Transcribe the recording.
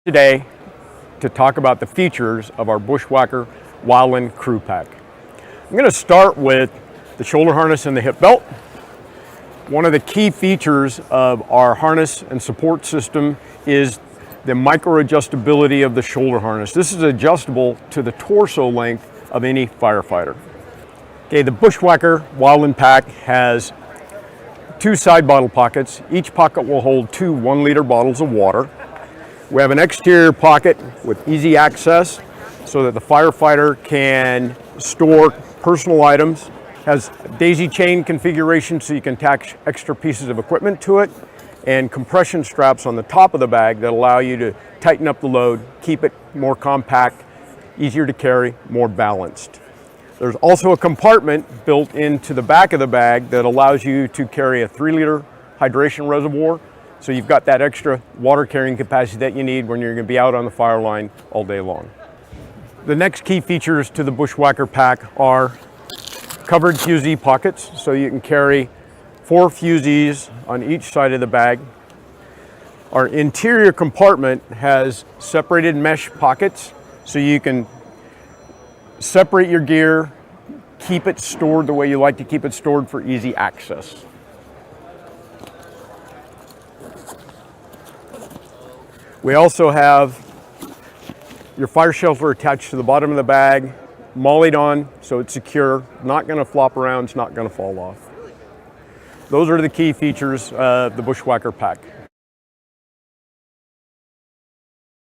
Today to talk about the features of our Bushwacker Wildland Crew Pack. I'm going to start with the shoulder harness and the hip belt. One of the key features of our harness and support system is the micro adjustability of the shoulder harness. This is adjustable to the torso length of any firefighter. Okay, the Bushwacker Wildland Pack has two side bottle pockets. Each pocket will hold two 1-liter bottles of water. We have an exterior pocket with easy access so that the firefighter can store personal items. Has daisy chain configuration so you can attach extra pieces of equipment to it, and compression straps on the top of the bag that allow you to tighten up the load, keep it more compact, easier to carry, more balanced. There's also a compartment built into the back of the bag that allows you to carry a 3-liter hydration reservoir. So you've got that extra water carrying capacity that you need when you're going to be out on the fire line all day long. The next key features to the Bushwacker pack are covered fusee pockets, so you can carry 4 fusees on each side of the bag. Our interior compartment has separated mesh pockets, so you can separate your gear, keep it stored the way you like to keep it stored for easy access. We also have your fire shelter attached to the bottom of the bag, mollied on so it's secure, not going to flop around, it's not going to fall off. Those are the key features of the Bushwacker pack.